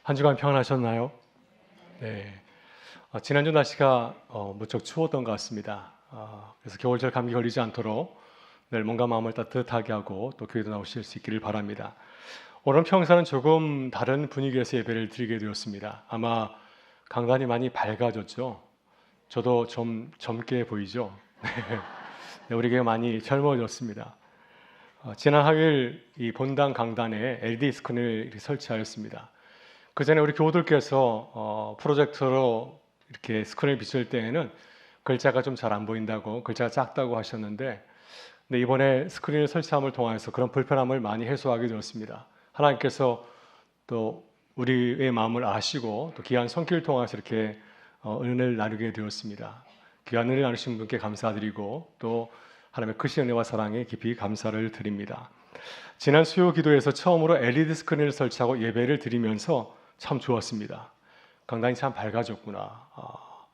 한 주간 평안하셨나요? 네. 지난주 날씨가 무척 추웠던 것 같습니다. 그래서 겨울철 감기 걸리지 않도록 늘 몸과 마음을 따뜻하게 하고 또 교회도 나오실 수 있기를 바랍니다. 오늘 평사는 조금 다른 분위기에서 예배를 드리게 되었습니다. 아마 강단이 많이 밝아졌죠? 저도 좀 젊게 보이죠? 네, 우리 교회 많이 젊어졌습니다. 지난 화요일 이 본당 강단에 LED 스크린을 설치하였습니다. 그 전에 우리 교우들께서 프로젝터로 이렇게 스크린을 비출 때에는 글자가 좀 잘 안 보인다고, 글자가 작다고 하셨는데, 근데 이번에 스크린을 설치함을 통해서 그런 불편함을 많이 해소하게 되었습니다. 하나님께서 또 우리의 마음을 아시고 또 귀한 손길을 통해서 이렇게 은혜를 나누게 되었습니다. 귀한 은혜를 나누신 분께 감사드리고 또 하나님의 크신 은혜와 사랑에 깊이 감사를 드립니다. 지난 수요 기도에서 처음으로 LED 스크린을 설치하고 예배를 드리면서 참 좋았습니다. 강단이 참 밝아졌구나.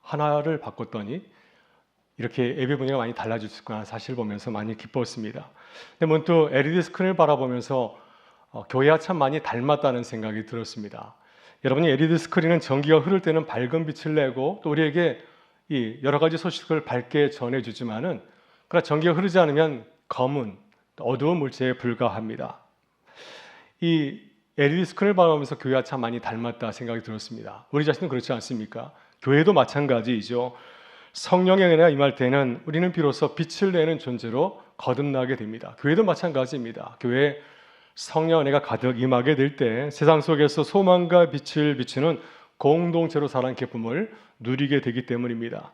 하나를 바꿨더니 이렇게 예배 분위기가 많이 달라졌구나 사실 보면서 많이 기뻤습니다. 근데 문득 LED 스크린을 바라보면서 교회와 참 많이 닮았다는 생각이 들었습니다. 여러분이 LED 스크린은 전기가 흐를 때는 밝은 빛을 내고 또 우리에게 이 여러 가지 소식을 밝게 전해주지만은 그러나 전기가 흐르지 않으면 검은 어두운 물체에 불과합니다. 이 LED 스크린을 바라보면서 교회와 참 많이 닮았다 생각이 들었습니다. 우리 자신은 그렇지 않습니까? 교회도 마찬가지이죠. 성령의 은혜가 임할 때는 우리는 비로소 빛을 내는 존재로 거듭나게 됩니다. 교회도 마찬가지입니다. 교회에 성령 은혜가 가득 임하게 될 때 세상 속에서 소망과 빛을 비추는 공동체로 살아가는 기쁨을 누리게 되기 때문입니다.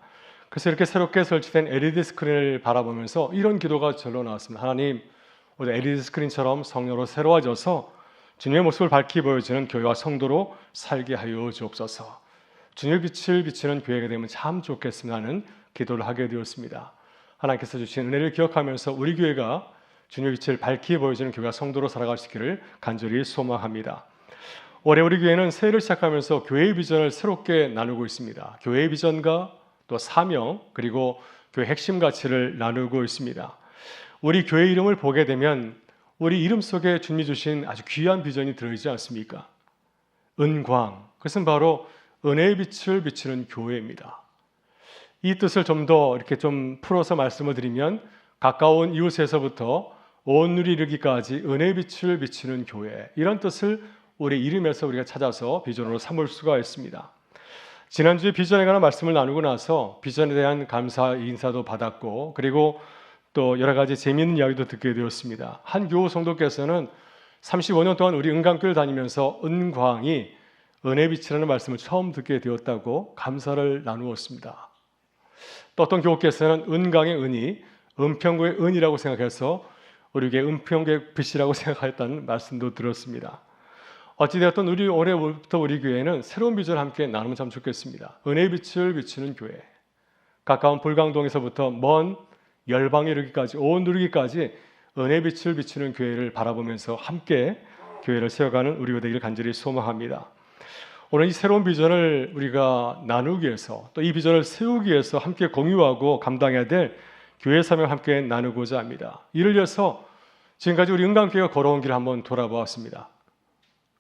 그래서 이렇게 새롭게 설치된 LED 스크린을 바라보면서 이런 기도가 절로 나왔습니다. 하나님, 우리 LED 스크린처럼 성령으로 새로워져서 주님의 모습을 밝히 보여주는 교회와 성도로 살게 하여 주옵소서. 주님의 빛을 비추는 교회가 되면 참 좋겠습니다 하는 기도를 하게 되었습니다. 하나님께서 주신 은혜를 기억하면서 우리 교회가 주님의 빛을 밝히 보여주는 교회와 성도로 살아갈 수 있기를 간절히 소망합니다. 올해 우리 교회는 새해를 시작하면서 교회의 비전을 새롭게 나누고 있습니다. 교회의 비전과 또 사명 그리고 교회 핵심 가치를 나누고 있습니다. 우리 교회 이름을 보게 되면 우리 이름 속에 주님이 주신 아주 귀한 비전이 들어있지 않습니까? 은광, 그것은 바로 은혜의 빛을 비추는 교회입니다. 이 뜻을 좀 더 이렇게 좀 풀어서 말씀을 드리면 가까운 이웃에서부터 온 누리 이르기까지 은혜의 빛을 비추는 교회, 이런 뜻을 우리 이름에서 우리가 찾아서 비전으로 삼을 수가 있습니다. 지난주에 비전에 관한 말씀을 나누고 나서 비전에 대한 감사 인사도 받았고 그리고 또 여러 가지 재미있는 이야기도 듣게 되었습니다. 한 교우 성도께서는 35년 동안 우리 은광교를 다니면서 은광이 은혜 빛이라는 말씀을 처음 듣게 되었다고 감사를 나누었습니다. 또 어떤 교우께서는 은광의 은이 은평구의 은이라고 생각해서 우리 교회 은평구의 빛이라고 생각했다는 말씀도 들었습니다. 어찌되었든 우리 올해부터 우리 교회는 새로운 비전을 함께 나누면 참 좋겠습니다. 은혜의 빛을 비추는 교회. 가까운 불광동에서부터 먼 열방에 이르기까지 온 누리기까지 은혜의 빛을 비추는 교회를 바라보면서 함께 교회를 세워가는 우리가 되기를 간절히 소망합니다. 오늘 이 새로운 비전을 우리가 나누기 위해서 또 이 비전을 세우기 위해서 함께 공유하고 감당해야 될 교회 사명을 함께 나누고자 합니다. 이를 위해서 지금까지 우리 은광교회가 걸어온 길을 한번 돌아보았습니다.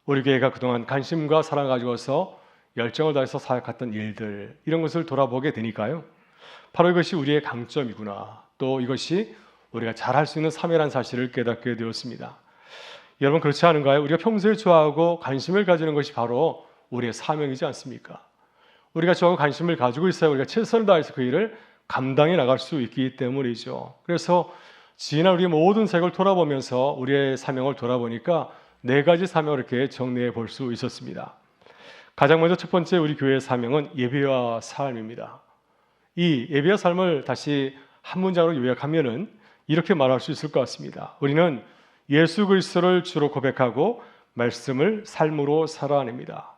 우리 교회가 그동안 관심과 사랑을 가지고서 열정을 다해서 사역했던 일들, 이런 것을 돌아보게 되니까요. 바로 이것이 우리의 강점이구나. 또 이것이 우리가 잘할 수 있는 사명이라는 사실을 깨닫게 되었습니다. 여러분 그렇지 않은가요? 우리가 평소에 좋아하고 관심을 가지는 것이 바로 우리의 사명이지 않습니까? 우리가 좋아하고 관심을 가지고 있어야 우리가 최선을 다해서 그 일을 감당해 나갈 수 있기 때문이죠. 그래서 지난 우리의 모든 사역을 돌아보면서 우리의 사명을 돌아보니까 4가지 사명을 이렇게 정리해 볼 수 있었습니다. 가장 먼저 첫 번째 우리 교회의 사명은 예배와 삶입니다. 이 예배와 삶을 다시 한 문장으로 요약하면은 이렇게 말할 수 있을 것 같습니다. 우리는 예수 그리스도를 주로 고백하고 말씀을 삶으로 살아냅니다.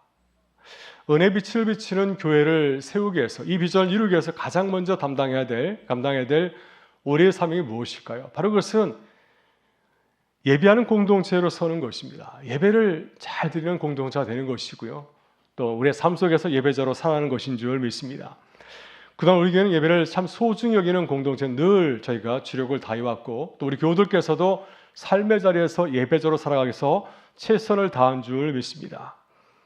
은혜 빛을 비치는 교회를 세우기 위해서 이 비전을 이루기 위해서 가장 먼저 감당해야 될 우리의 사명이 무엇일까요? 바로 그것은 예배하는 공동체로 서는 것입니다. 예배를 잘 드리는 공동체가 되는 것이고요. 또 우리의 삶 속에서 예배자로 살아가는 것인 줄 믿습니다. 그동안 우리 교회는 예배를 참 소중히 여기는 공동체 늘 저희가 주력을 다해왔고 또 우리 교우들께서도 삶의 자리에서 예배자로 살아가기 위해서 최선을 다한 줄 믿습니다.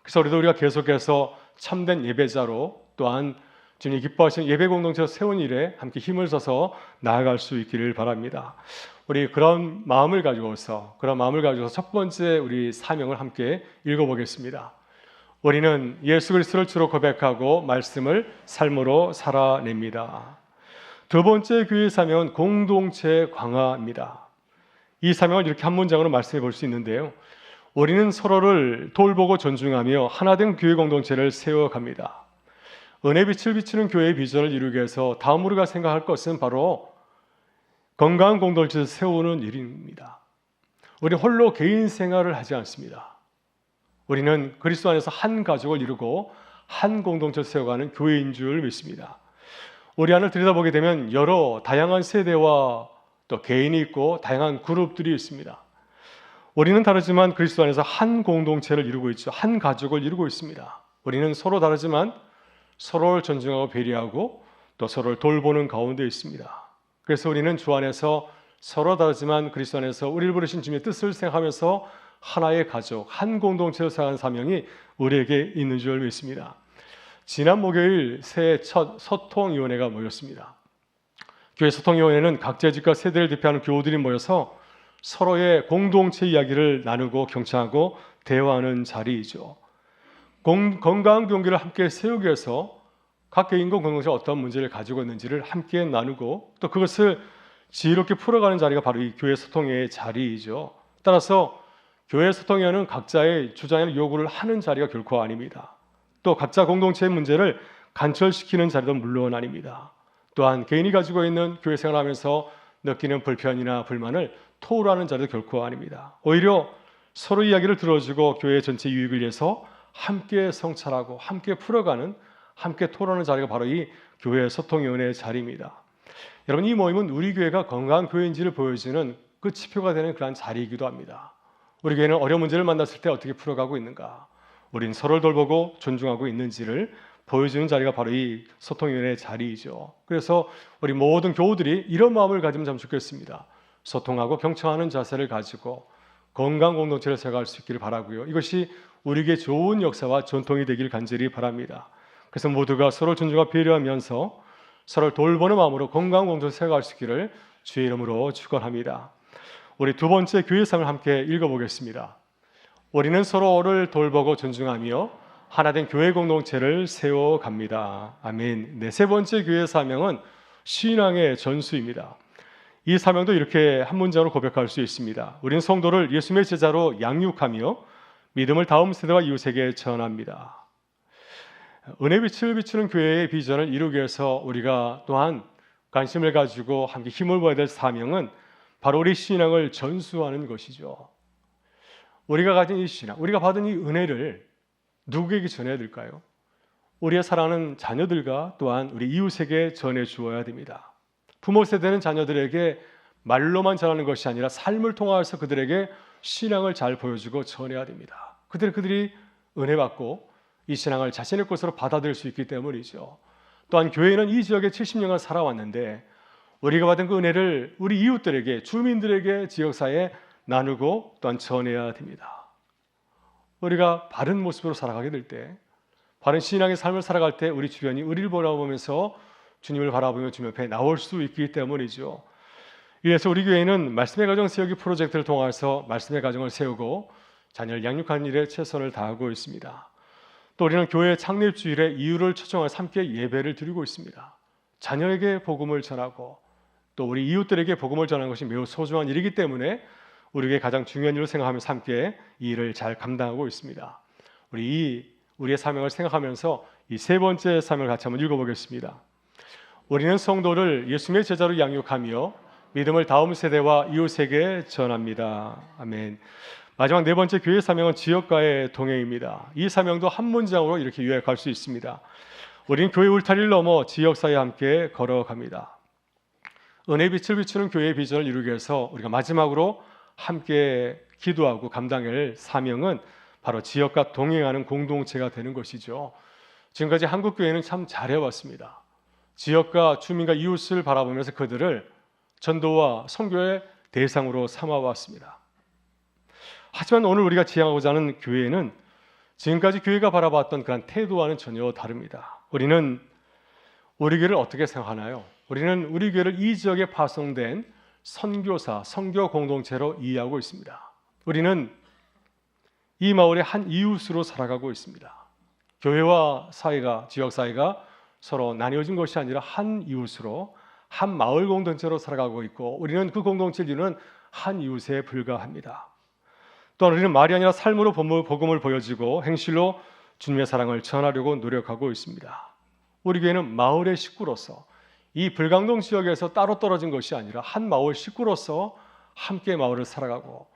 그래서 우리가 계속해서 참된 예배자로 또한 주님이 기뻐하시는 예배 공동체를 세운 일에 함께 힘을 써서 나아갈 수 있기를 바랍니다. 우리 그런 마음을 가지고서 첫 번째 우리 사명을 함께 읽어보겠습니다. 우리는 예수 그리스도를 주로 고백하고 말씀을 삶으로 살아냅니다. 두 번째 교회의 사명은 공동체 강화입니다. 이 사명을 이렇게 한 문장으로 말씀해 볼 수 있는데요. 우리는 서로를 돌보고 존중하며 하나된 교회 공동체를 세워갑니다. 은혜 빛을 비추는 교회의 비전을 이루기 위해서 다음 우리가 생각할 것은 바로 건강한 공동체를 세우는 일입니다. 우리 홀로 개인 생활을 하지 않습니다. 우리는 그리스도 안에서 한 가족을 이루고 한 공동체를 세워가는 교회인 줄 믿습니다. 우리 안을 들여다보게 되면 여러 다양한 세대와 또 개인이 있고 다양한 그룹들이 있습니다. 우리는 다르지만 그리스도 안에서 한 공동체를 이루고 있죠. 한 가족을 이루고 있습니다. 우리는 서로 다르지만 서로를 존중하고 배려하고 또 서로를 돌보는 가운데 있습니다. 그래서 우리는 주 안에서 서로 다르지만 그리스도 안에서 우리를 부르신 주님의 뜻을 생각하면서 하나의 가족, 한 공동체로 살아가는 사명이 우리에게 있는 줄 믿습니다. 지난 목요일 새해 첫 소통위원회가 모였습니다. 교회 소통위원회는 각 재직과 세대를 대표하는 교우들이 모여서 서로의 공동체 이야기를 나누고 경청하고 대화하는 자리이죠. 건강한 경기를 함께 세우기 위해서 각 개인과 공동체가 어떤 문제를 가지고 있는지를 함께 나누고 또 그것을 지혜롭게 풀어가는 자리가 바로 이 교회 소통회의 자리이죠. 따라서 교회 소통회는 각자의 주장이나 요구를 하는 자리가 결코 아닙니다. 또 각자 공동체의 문제를 관철시키는 자리도 물론 아닙니다. 또한 개인이 가지고 있는 교회 생활하면서 느끼는 불편이나 불만을 토로하는 자리도 결코 아닙니다. 오히려 서로 이야기를 들어주고 교회 전체 유익을 위해서 함께 성찰하고 함께 풀어가는 함께 토론하는 자리가 바로 이 교회 소통위원회의 자리입니다. 여러분, 이 모임은 우리 교회가 건강한 교회인지를 보여주는 그 지표가 되는 그런 자리이기도 합니다. 우리 교회는 어려운 문제를 만났을 때 어떻게 풀어가고 있는가, 우린 서로를 돌보고 존중하고 있는지를 보여주는 자리가 바로 이 소통위원회의 자리이죠. 그래서 우리 모든 교우들이 이런 마음을 가지면 참 좋겠습니다. 소통하고 경청하는 자세를 가지고 건강 공동체를 세워갈 수 있기를 바라고요. 이것이 우리에게 좋은 역사와 전통이 되길 간절히 바랍니다. 그래서 모두가 서로 존중하고 배려하면서 서로를 돌보는 마음으로 건강 공동체를 세워갈 수 있기를 주의 이름으로 축원합니다. 우리 두 번째 교회 사명을 함께 읽어보겠습니다. 우리는 서로를 돌보고 존중하며 하나된 교회 공동체를 세워갑니다. 아멘. 네, 세 번째 교회 사명은 신앙의 전수입니다. 이 사명도 이렇게 한 문장으로 고백할 수 있습니다. 우리는 성도를 예수님의 제자로 양육하며 믿음을 다음 세대와 이웃에게 전합니다. 은혜 빛을 비추는 교회의 비전을 이루기 위해서 우리가 또한 관심을 가지고 함께 힘을 보아야 될 사명은 바로 우리 신앙을 전수하는 것이죠. 우리가 가진 이 신앙, 우리가 받은 이 은혜를 누구에게 전해야 될까요? 우리의 사랑하는 자녀들과 또한 우리 이웃에게 전해 주어야 됩니다. 부모 세대는 자녀들에게 말로만 전하는 것이 아니라 삶을 통해서 그들에게 신앙을 잘 보여주고 전해야 됩니다. 그들이 은혜 받고 이 신앙을 자신의 것으로 받아들일 수 있기 때문이죠. 또한 교회는 이 지역에 70년간 살아왔는데 우리가 받은 그 은혜를 우리 이웃들에게, 주민들에게, 지역사회에 나누고 또한 전해야 됩니다. 우리가 바른 모습으로 살아가게 될 때, 바른 신앙의 삶을 살아갈 때 우리 주변이 우리를 바라보면서 주님을 바라보며 주님 옆에 나올 수 있기 때문이죠. 이래서 우리 교회는 말씀의 가정 세우기 프로젝트를 통해서 말씀의 가정을 세우고 자녀를 양육하는 일에 최선을 다하고 있습니다. 또 우리는 교회 창립 주일에 이유를 초청해서 함께 예배를 드리고 있습니다. 자녀에게 복음을 전하고 또 우리 이웃들에게 복음을 전하는 것이 매우 소중한 일이기 때문에 우리에게 가장 중요한 일로 생각하면서 함께 이 일을 잘 감당하고 있습니다. 우리의 사명을 생각하면서 이 세 번째 사명을 같이 한번 읽어보겠습니다. 우리는 성도를 예수님의 제자로 양육하며 믿음을 다음 세대와 이웃에게 전합니다. 아멘. 마지막 네 번째 교회 사명은 지역과의 동행입니다. 이 사명도 한 문장으로 이렇게 요약할 수 있습니다. 우리는 교회 울타리를 넘어 지역사회와 함께 걸어갑니다. 은혜 빛을 비추는 교회의 비전을 이루기 위해서 우리가 마지막으로 함께 기도하고 감당할 사명은 바로 지역과 동행하는 공동체가 되는 것이죠. 지금까지 한국교회는 참 잘해왔습니다. 지역과 주민과 이웃을 바라보면서 그들을 전도와 선교의 대상으로 삼아왔습니다. 하지만 오늘 우리가 지향하고자 하는 교회는 지금까지 교회가 바라봤던 그런 태도와는 전혀 다릅니다. 우리는 우리 교회를 어떻게 생각하나요? 우리는 우리 교회를 이 지역에 파송된 선교사, 선교 공동체로 이해하고 있습니다. 우리는 이 마을의 한 이웃으로 살아가고 있습니다. 교회와 사회가, 지역 사회가 서로 나뉘어진 것이 아니라 한 이웃으로, 한 마을 공동체로 살아가고 있고, 우리는 그 공동체를 이루는 한 이웃에 불과합니다. 또한 우리는 말이 아니라 삶으로 복음을 보여주고 행실로 주님의 사랑을 전하려고 노력하고 있습니다. 우리 교회는 마을의 식구로서 이 불광동 지역에서 따로 떨어진 것이 아니라 한 마을 식구로서 함께 마을을 살아가고,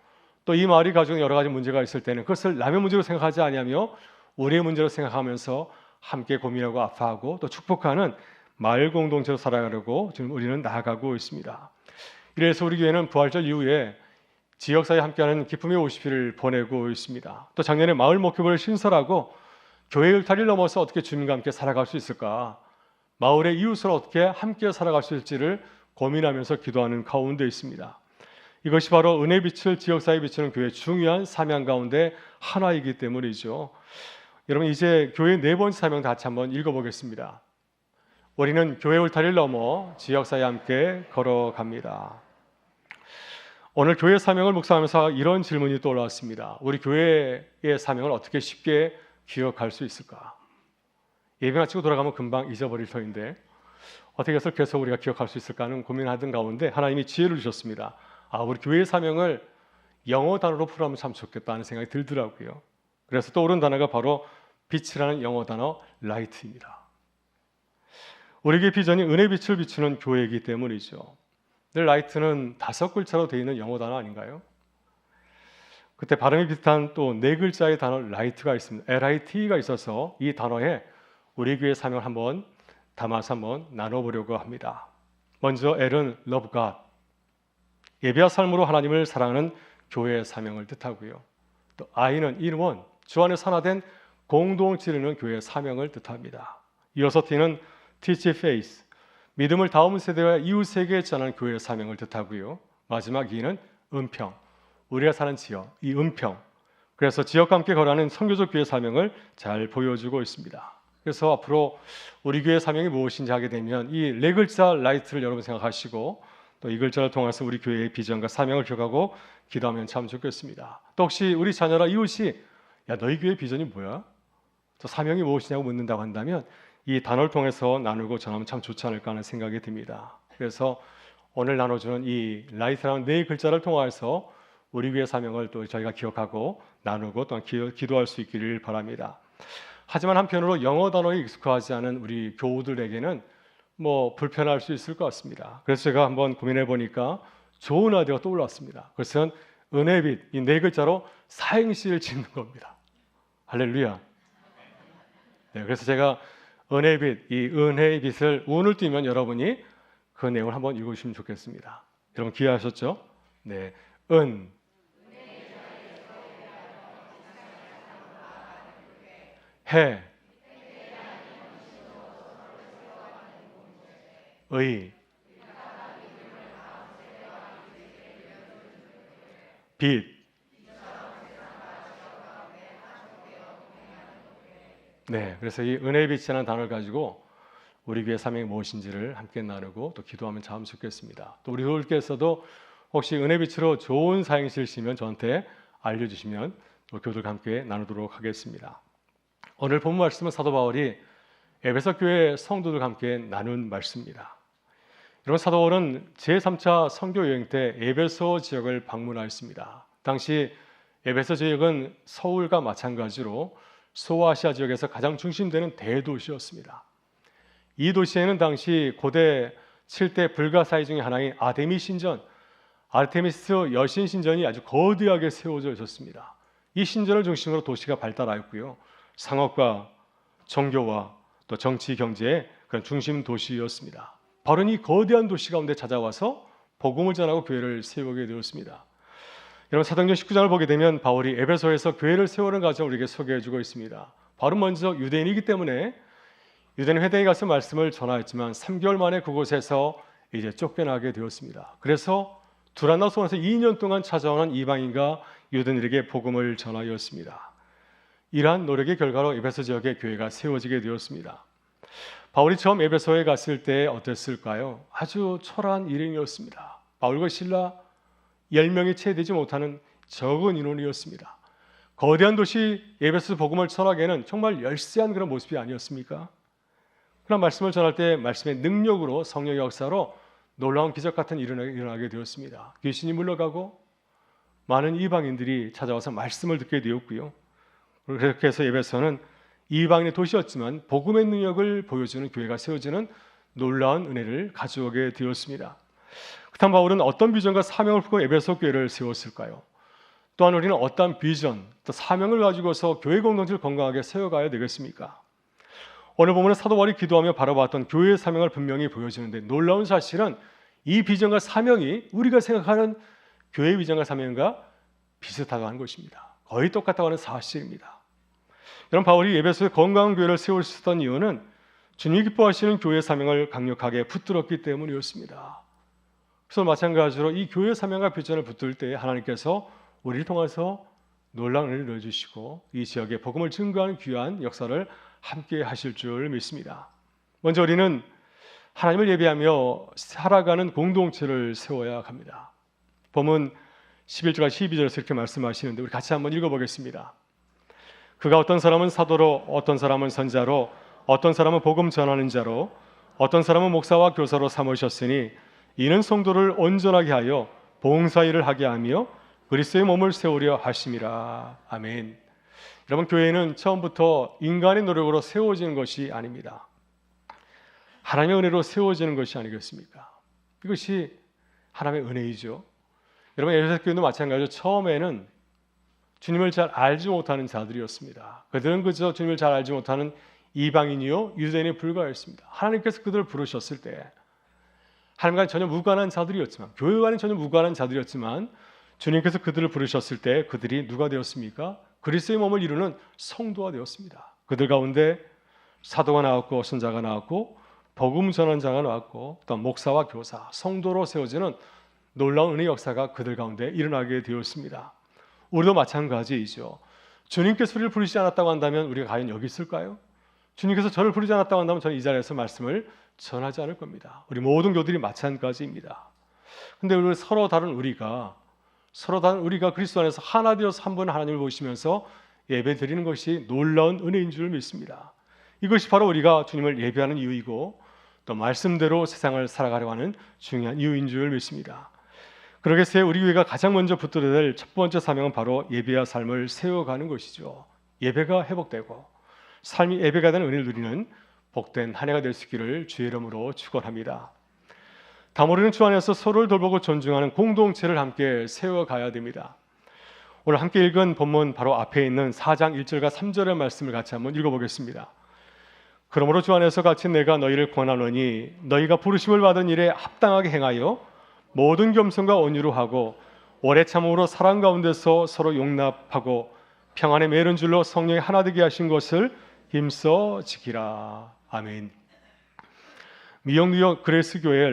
또 이 마을이 가지고 여러 가지 문제가 있을 때는 그것을 남의 문제로 생각하지 아니하며 우리의 문제로 생각하면서 함께 고민하고 아파하고 또 축복하는 마을 공동체로 살아가려고 지금 우리는 나아가고 있습니다. 이래서 우리 교회는 부활절 이후에 지역사회 함께하는 기쁨의 50일을 보내고 있습니다. 또 작년에 마을 목표를 신설하고 교회 울타리를 넘어서 어떻게 주님과 함께 살아갈 수 있을까, 마을의 이웃으로 어떻게 함께 살아갈 수 있을지를 고민하면서 기도하는 가운데 있습니다. 이것이 바로 은혜의 빛을 지역사회에 비추는 교회의 중요한 사명 가운데 하나이기 때문이죠. 여러분, 이제 교회의 네 번째 사명 같이 한번 읽어보겠습니다. 우리는 교회 울타리를 넘어 지역사회에 함께 걸어갑니다. 오늘 교회 사명을 묵상하면서 이런 질문이 떠올랐습니다. 우리 교회의 사명을 어떻게 쉽게 기억할 수 있을까? 예배 마치고 돌아가면 금방 잊어버릴 터인데 어떻게 해서 계속 우리가 기억할 수 있을까 하는 고민하던 가운데 하나님이 지혜를 주셨습니다. 우리 교회의 사명을 영어 단어로 풀어하면 참 좋겠다 하는 생각이 들더라고요. 그래서 떠오른 단어가 바로 빛이라는 영어 단어 light입니다. 우리 교회 비전이 은혜 빛을 비추는 교회이기 때문이죠. 늘 light는 5글자로 되어 있는 영어 단어 아닌가요? 그때 발음이 비슷한 또 4글자의 단어 light가 있습니다. LIT가 있어서 이 단어에 우리 교회 사명을 한번 담아서 한번 나눠보려고 합니다. 먼저 L은 love God, 예배와 삶으로 하나님을 사랑하는 교회의 사명을 뜻하고요. 또 I는 in-one, 주 안에 산화된 공동체를 이루는 교회의 사명을 뜻합니다. 이어서 T는 teach faith, 믿음을 다음 세대와 이웃에게 전하는 교회의 사명을 뜻하고요. 마지막 E는 은평, 우리가 사는 지역, 이 은평, 그래서 지역과 함께 걸어가는 선교적 교회의 사명을 잘 보여주고 있습니다. 그래서 앞으로 우리 교회의 사명이 무엇인지 하게 되면 이 4글자 라이트를 여러분 생각하시고 또 이 글자를 통해서 우리 교회의 비전과 사명을 기억하고 기도하면 참 좋겠습니다. 또 혹시 우리 자녀나 이웃이 야, 너희 교회 비전이 뭐야? 또 사명이 무엇이냐고 묻는다고 한다면 이 단어를 통해서 나누고 전하면 참 좋지 않을까 하는 생각이 듭니다. 그래서 오늘 나눠주는 이 라이트라는 4글자를 통해서 우리 교회의 사명을 또 저희가 기억하고 나누고 또한 기도할 수 있기를 바랍니다. 하지만 한편으로 영어 단어에 익숙하지 않은 우리 교우들에게는 불편할 수 있을 것 같습니다. 그래서 제가 한번 고민해 보니까 좋은 아이디어가 떠올랐습니다. 그것은 은혜의 빛, 이 4글자로 사행시를 짓는 겁니다. 할렐루야. 네, 그래서 제가 은혜의 빛, 이 은혜의 빛을 운을 띄면 여러분이 그 내용을 한번 읽으시면 좋겠습니다. 여러분 기회하셨죠? 네, 은, 해, 의, 빛. 네, 그래서 이 은혜의 빛이라는 단어를 가지고 우리 교회 사명이 무엇인지를 함께 나누고 또 기도하면 참 좋겠습니다. 또 우리 교우들께서도 혹시 은혜 빛으로 좋은 사행시를 쓰시면 저한테 알려주시면 또 교우들과 함께 나누도록 하겠습니다. 오늘 본 말씀은 사도 바울이 에베소 교회 성도들과 함께 나눈 말씀입니다. 여러분, 사도 바울은 제3차 선교 여행 때 에베소 지역을 방문하였습니다. 당시 에베소 지역은 서울과 마찬가지로 소아시아 지역에서 가장 중심되는 대도시였습니다. 이 도시에는 당시 고대 7대 불가사의 중에 하나인 아데미 신전, 아르테미스 여신 신전이 아주 거대하게 세워져 있었습니다. 이 신전을 중심으로 도시가 발달하였고요. 상업과 종교와 또 정치, 경제의 그런 중심 도시였습니다. 바로 이 거대한 도시 가운데 찾아와서 복음을 전하고 교회를 세우게 되었습니다. 여러분, 사도행전 19장을 보게 되면 바울이 에베소에서 교회를 세우는 과정을 우리에게 소개해주고 있습니다. 바울은 먼저 유대인이기 때문에 유대인 회당에 가서 말씀을 전하였지만 3개월 만에 그곳에서 이제 쫓겨나게 되었습니다. 그래서 두란노 소원에서 2년 동안 찾아오는 이방인과 유대인에게 복음을 전하였습니다. 이러한 노력의 결과로 에베소 지역의 교회가 세워지게 되었습니다. 바울이 처음 에베소에 갔을 때 어땠을까요? 아주 초라한 일행이었습니다. 바울과 실라 10명이 채 되지 못하는 적은 인원이었습니다. 거대한 도시 에베소 복음을 전하기에는 정말 열세한 그런 모습이 아니었습니까? 그런 말씀을 전할 때 말씀의 능력으로 성령의 역사로 놀라운 기적 같은 일이 일어나게 되었습니다. 귀신이 물러가고 많은 이방인들이 찾아와서 말씀을 듣게 되었고요. 그렇게 해서 에베소는 이방인의 도시였지만 복음의 능력을 보여주는 교회가 세워지는 놀라운 은혜를 가져오게 되었습니다. 그렇다면 바울은 어떤 비전과 사명을 품고 에베소 교회를 세웠을까요? 또한 우리는 어떤 비전, 또 사명을 가지고서 교회 공동체를 건강하게 세워가야 되겠습니까? 오늘 보면 사도 바울이 기도하며 바라봤던 교회의 사명을 분명히 보여주는데 놀라운 사실은 이 비전과 사명이 우리가 생각하는 교회의 비전과 사명과 비슷하다고 하는 것입니다. 거의 똑같다고 하는 사실입니다. 여러분, 바울이 에베소에 건강한 교회를 세울 수 있었던 이유는 주님이 기뻐하시는 교회의 사명을 강력하게 붙들었기 때문이었습니다. 그래서 마찬가지로 이 교회의 사명과 비전을 붙들 때 하나님께서 우리를 통해서 놀라운 은혜를 넣어주시고 이 지역에 복음을 증거하는 귀한 역사를 함께 하실 줄 믿습니다. 먼저 우리는 하나님을 예배하며 살아가는 공동체를 세워야 합니다. 본문 11절과 12절에서 이렇게 말씀하시는데 우리 같이 한번 읽어보겠습니다. 그가 어떤 사람은 사도로, 어떤 사람은 선자로, 어떤 사람은 복음 전하는 자로, 어떤 사람은 목사와 교사로 삼으셨으니 이는 성도를 온전하게 하여 봉사일을 하게 하며 그리스도의 몸을 세우려 하심이라. 아멘. 여러분, 교회는 처음부터 인간의 노력으로 세워지는 것이 아닙니다. 하나님의 은혜로 세워지는 것이 아니겠습니까? 이것이 하나님의 은혜이죠. 여러분, 에베소 교회도 마찬가지로 처음에는 주님을 잘 알지 못하는 자들이었습니다. 그들은 그저 주님을 잘 알지 못하는 이방인이요 유대인에 불과했습니다. 하나님께서 그들을 부르셨을 때 하나님과 전혀 무관한 자들이었지만, 교회와는 전혀 무관한 자들이었지만 주님께서 그들을 부르셨을 때 그들이 누가 되었습니까? 그리스도의 몸을 이루는 성도가 되었습니다. 그들 가운데 사도가 나왔고 선자가 나왔고 복음 전환자가 나왔고 또 목사와 교사, 성도로 세워지는 놀라운 은혜의 역사가 그들 가운데 일어나게 되었습니다. 우리도 마찬가지이죠. 주님께서 우리를 부르시지 않았다고 한다면 우리가 과연 여기 있을까요? 주님께서 저를 부르지 않았다고 한다면 저는 이 자리에서 말씀을 전하지 않을 겁니다. 우리 모든 교들이 마찬가지입니다. 그런데 우리 서로 다른 우리가 그리스도 안에서 하나 되어서 한 분 하나님을 보시면서 예배 드리는 것이 놀라운 은혜인 줄 믿습니다. 이것이 바로 우리가 주님을 예배하는 이유이고 또 말씀대로 세상을 살아가려고 하는 중요한 이유인 줄 믿습니다. 그러겠어요. 우리 교회가 가장 먼저 붙들어야 될 첫 번째 사명은 바로 예배와 삶을 세워가는 것이죠. 예배가 회복되고 삶이 예배가 되는 은혜를 누리는 복된 한 해가 될 수 있기를 주의 이름으로 축원합니다. 다음 우리는 주 안에서 서로를 돌보고 존중하는 공동체를 함께 세워가야 됩니다. 오늘 함께 읽은 본문 바로 앞에 있는 4장 1절과 3절의 말씀을 같이 한번 읽어보겠습니다. 그러므로 주 안에서 같이 내가 너희를 권하노니 너희가 부르심을 받은 일에 합당하게 행하여 모든 겸손과 온유로 하고 오래 참음으로 사랑 가운데서 서로 용납하고 평안에 매른 줄로 성령이 하나 되게 하신 것을 힘써 지키라. 아멘. 미국 그레이스 교회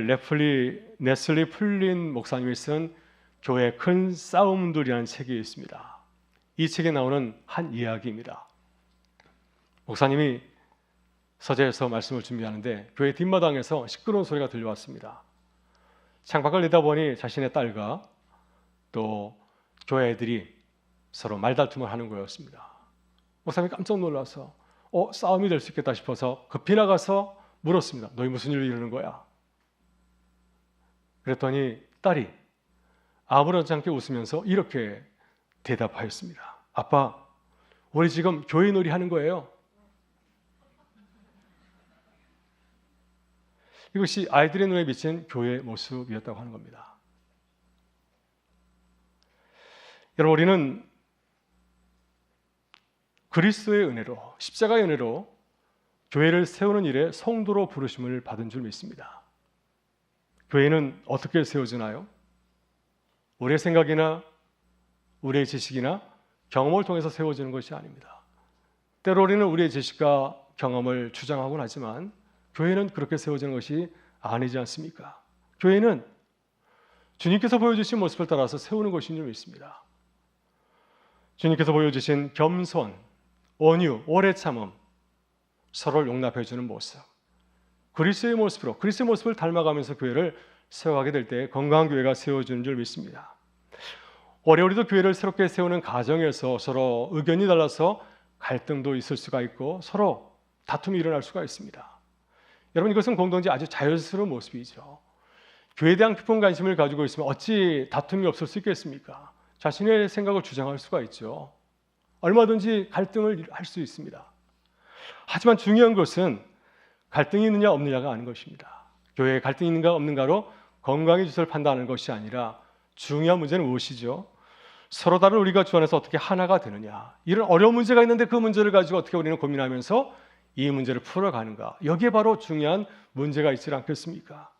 네슬리 풀린 목사님이 쓴 교회 큰 싸움들이라는 책이 있습니다. 이 책에 나오는 한 이야기입니다. 목사님이 서재에서 말씀을 준비하는데 교회 뒷마당에서 시끄러운 소리가 들려왔습니다. 창밖을 내다보니 자신의 딸과 또 교회 애들이 서로 말다툼을 하는 거였습니다. 목사님이 깜짝 놀라서 싸움이 될 수 있겠다 싶어서 급히 나가서 물었습니다. 너희 무슨 일로 이러는 거야? 그랬더니 딸이 아무렇지 않게 웃으면서 이렇게 대답하였습니다. 아빠, 우리 지금 교회 놀이 하는 거예요. 이것이 아이들의 눈에 비친 교회의 모습이었다고 하는 겁니다. 여러분, 우리는 그리스도의 은혜로, 십자가의 은혜로 교회를 세우는 일에 성도로 부르심을 받은 줄 믿습니다. 교회는 어떻게 세워지나요? 우리의 생각이나 우리의 지식이나 경험을 통해서 세워지는 것이 아닙니다. 때로 우리는 우리의 지식과 경험을 주장하곤 하지만 교회는 그렇게 세워지는 것이 아니지 않습니까? 교회는 주님께서 보여주신 모습을 따라서 세우는 것인 줄 믿습니다. 주님께서 보여주신 겸손, 온유, 오래 참음, 서로를 용납해주는 모습, 그리스도의 모습으로 그리스도의 모습을 닮아가면서 교회를 세워가게 될 때 건강한 교회가 세워지는 줄 믿습니다. 올해 우리도 교회를 새롭게 세우는 과정에서 서로 의견이 달라서 갈등도 있을 수가 있고 서로 다툼이 일어날 수가 있습니다. 여러분, 이것은 공동체 아주 자연스러운 모습이죠. 교회에 대한 깊은 관심을 가지고 있으면 어찌 다툼이 없을 수 있겠습니까? 자신의 생각을 주장할 수가 있죠. 얼마든지 갈등을 할 수 있습니다. 하지만 중요한 것은 갈등이 있느냐 없느냐가 아닌 것입니다. 교회에 갈등이 있는가 없는가로 건강의 질서를 판단하는 것이 아니라 중요한 문제는 무엇이죠? 서로 다른 우리가 주 안에서 어떻게 하나가 되느냐. 이런 어려운 문제가 있는데 그 문제를 가지고 어떻게 우리는 고민하면서 이 문제를 풀어가는가. 여기에 바로 중요한 문제가 있지 않겠습니까?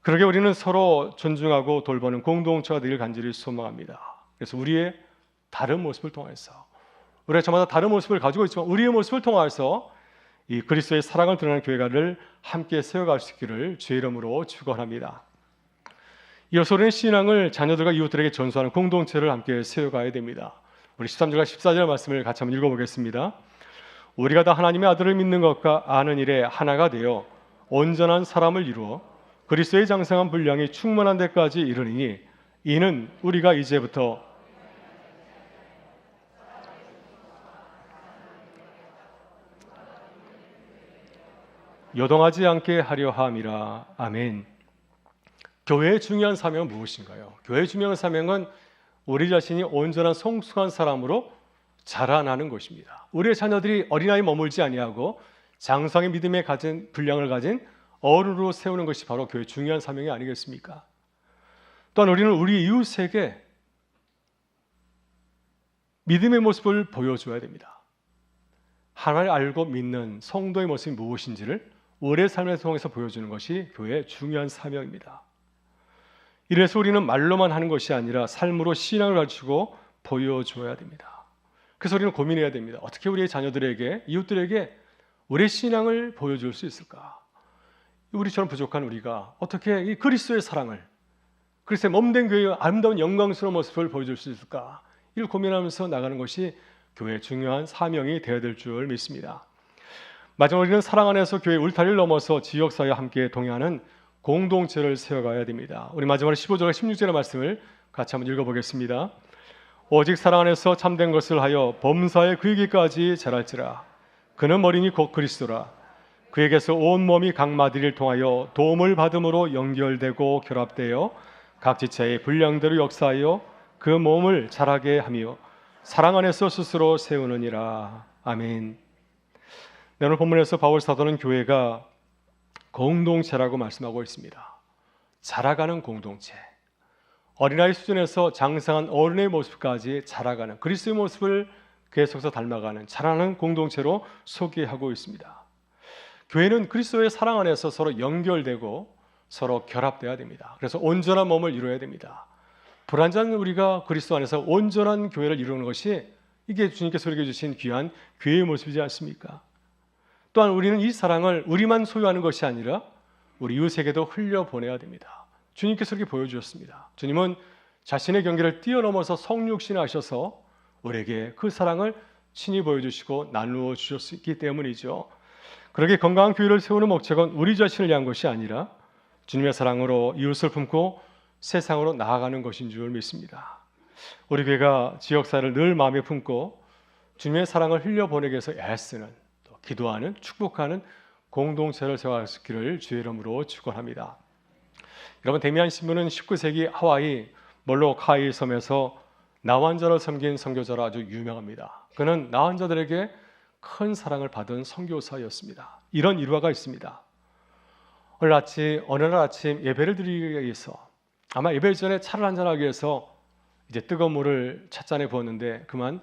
그러게 우리는 서로 존중하고 돌보는 공동체가 되길 간절히 소망합니다. 그래서 우리의 다른 모습을 통해서, 우리가 저마다 다른 모습을 가지고 있지만 우리의 모습을 통해서 이 그리스도의 사랑을 드러내는 교회를 함께 세워갈 수 있기를 주의 이름으로 축원합니다. 이어서 우리는 신앙을 자녀들과 이웃들에게 전수하는 공동체를 함께 세워가야 됩니다. 우리 13절과 14절 말씀을 같이 한번 읽어보겠습니다. 우리가 다 하나님의 아들을 믿는 것과 아는 일에 하나가 되어 온전한 사람을 이루어 그리스도의 장성한 분량이 충만한 데까지 이르니 이는 우리가 이제부터 요동하지 않게 하려 함이라. 아멘. 교회의 중요한 사명은 무엇인가요? 교회의 중요한 사명은 우리 자신이 온전한 성숙한 사람으로 자라나는 것입니다. 우리의 자녀들이 어린아이 머물지 아니하고 장성의 믿음에 가진 분량을 가진 어른으로 세우는 것이 바로 교회의 중요한 사명이 아니겠습니까? 또한 우리는 우리 이웃에게 믿음의 모습을 보여줘야 됩니다. 하나님을 알고 믿는 성도의 모습이 무엇인지를 우리의 삶을 통해서 보여주는 것이 교회의 중요한 사명입니다. 이래서 우리는 말로만 하는 것이 아니라 삶으로 신앙을 가르치고 보여줘야 됩니다. 그래서 우리는 고민해야 됩니다. 어떻게 우리의 자녀들에게, 이웃들에게 우리의 신앙을 보여줄 수 있을까? 우리처럼 부족한 우리가 어떻게 이 그리스도의 사랑을, 그리스도의 몸된 교회의 아름다운 영광스러운 모습을 보여줄 수 있을까? 이를 고민하면서 나가는 것이 교회의 중요한 사명이 되어야 될 줄 믿습니다. 마지막으로 우리는 사랑 안에서 교회의 울타리를 넘어서 지역사회와 함께 동행하는 공동체를 세워가야 됩니다. 우리 마지막으로 15절과 16절의 말씀을 같이 한번 읽어보겠습니다. 오직 사랑 안에서 참된 것을 하여 범사에 그에게까지 자랄지라. 그는 머리니 곧 그리스도라. 그에게서 온 몸이 각 마디를 통하여 도움을 받음으로 연결되고 결합되어 각 지체의 분량대로 역사하여 그 몸을 자라게 하며 사랑 안에서 스스로 세우느니라. 아멘. 오늘 본문에서 바울 사도는 교회가 공동체라고 말씀하고 있습니다. 자라가는 공동체, 어린아이 수준에서 장성한 어른의 모습까지 자라가는 그리스도의 모습을 계속해서 닮아가는 자라는 공동체로 소개하고 있습니다. 교회는 그리스도의 사랑 안에서 서로 연결되고 서로 결합돼야 됩니다. 그래서 온전한 몸을 이루어야 됩니다. 불완전한 우리가 그리스도 안에서 온전한 교회를 이루는 것이 이게 주님께서 우리에게 주신 귀한 교회의 모습이지 않습니까? 또한 우리는 이 사랑을 우리만 소유하는 것이 아니라 우리 이웃에게도 흘려보내야 됩니다. 주님께서 이렇게 보여주셨습니다. 주님은 자신의 경계를 뛰어넘어서 성육신을 하셔서 우리에게 그 사랑을 친히 보여주시고 나누어 주셨기 때문이죠. 그러게 건강한 교회를 세우는 목적은 우리 자신을 위한 것이 아니라 주님의 사랑으로 이웃을 품고 세상으로 나아가는 것인 줄 믿습니다. 우리 교회가 지역사회를 늘 마음에 품고 주님의 사랑을 흘려보내기 위해서 애쓰는, 또 기도하는, 축복하는 공동체를 세워갈 수 있기를 주의 이름으로 축원합니다. 여러분, 데미안 신부는 19세기 하와이 몰로카이 섬에서 나환자를 섬긴 선교자로 아주 유명합니다. 그는 나환자들에게 큰 사랑을 받은 선교사였습니다. 이런 일화가 있습니다. 어느 날 아침 예배를 드리기 위해서, 아마 예배 전에 차를 한잔하기 위해서 이제 뜨거운 물을 찻잔에 부었는데 그만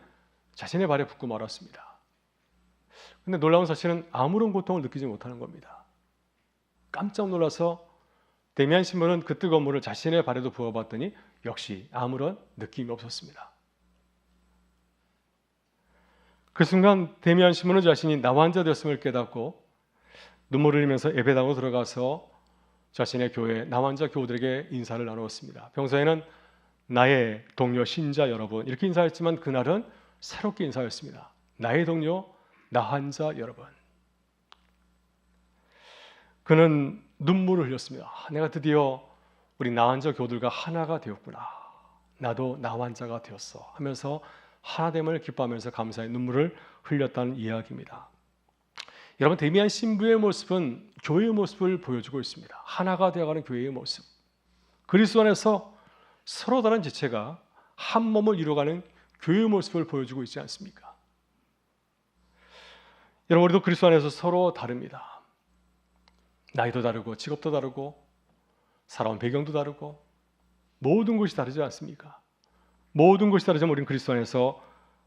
자신의 발에 붓고 말았습니다. 근데 놀라운 사실은 아무런 고통을 느끼지 못하는 겁니다. 깜짝 놀라서 데미안 신부는 그 뜨거운 물을 자신의 발에도 부어봤더니 역시 아무런 느낌이 없었습니다. 그 순간 데미안 신부는 자신이 나환자 되었음을 깨닫고 눈물을 흘리면서 예배당으로 들어가서 자신의 교회 나환자 교우들에게 인사를 나누었습니다. 평소에는 나의 동료 신자 여러분 이렇게 인사했지만 그날은 새롭게 인사했습니다. 나의 동료, 나환자 여러분. 그는 눈물을 흘렸습니다. 내가 드디어 우리 나환자 교들과 하나가 되었구나. 나도 나환자가 되었어. 하면서 하나됨을 기뻐하면서 감사의 눈물을 흘렸다는 이야기입니다. 여러분, 데미안 신부의 모습은 교회의 모습을 보여주고 있습니다. 하나가 되어가는 교회의 모습. 그리스도 안에서 서로 다른 지체가 한 몸을 이루어가는 교회의 모습을 보여주고 있지 않습니까? 여러분, 우리도 그리스도 안에서 서로 다릅니다. 나이도 다르고 직업도 다르고 살아온 배경도 다르고 모든 것이 다르지 않습니까? 모든 것이 다르지만 우리는 그리스도 안에서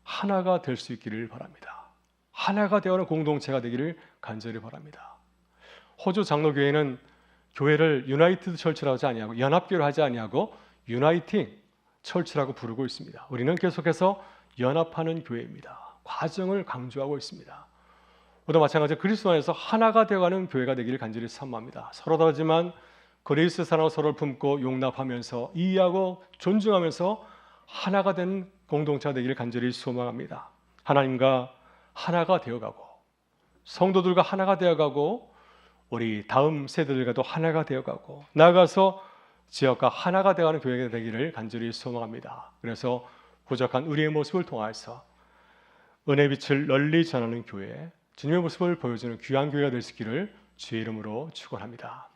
하나가 될 수 있기를 바랍니다. 하나가 되어가는 공동체가 되기를 간절히 바랍니다. 호주 장로교회는 교회를 유나이티드 철치라고 하지 아니하고 연합교회로 하지 아니하고 유나이팅 철치라고 부르고 있습니다. 우리는 계속해서 연합하는 교회입니다. 과정을 강조하고 있습니다. 우리도 마찬가지로 그리스도 안에서 하나가 되어가는 교회가 되기를 간절히 사모합니다. 서로 다르지만 그리스도 사랑으로 서로를 품고 용납하면서 이해하고 존중하면서 하나가 된 공동체가 되기를 간절히 소망합니다. 하나님과 하나가 되어가고 성도들과 하나가 되어가고 우리 다음 세대들과도 하나가 되어가고 나아가서 지역과 하나가 되어가는 교회가 되기를 간절히 소망합니다. 그래서 부족한 우리의 모습을 통해서 은혜의 빛을 널리 전하는 교회, 주님의 모습을 보여주는 귀한 교회가 될 수 있기를 주의 이름으로 축원합니다.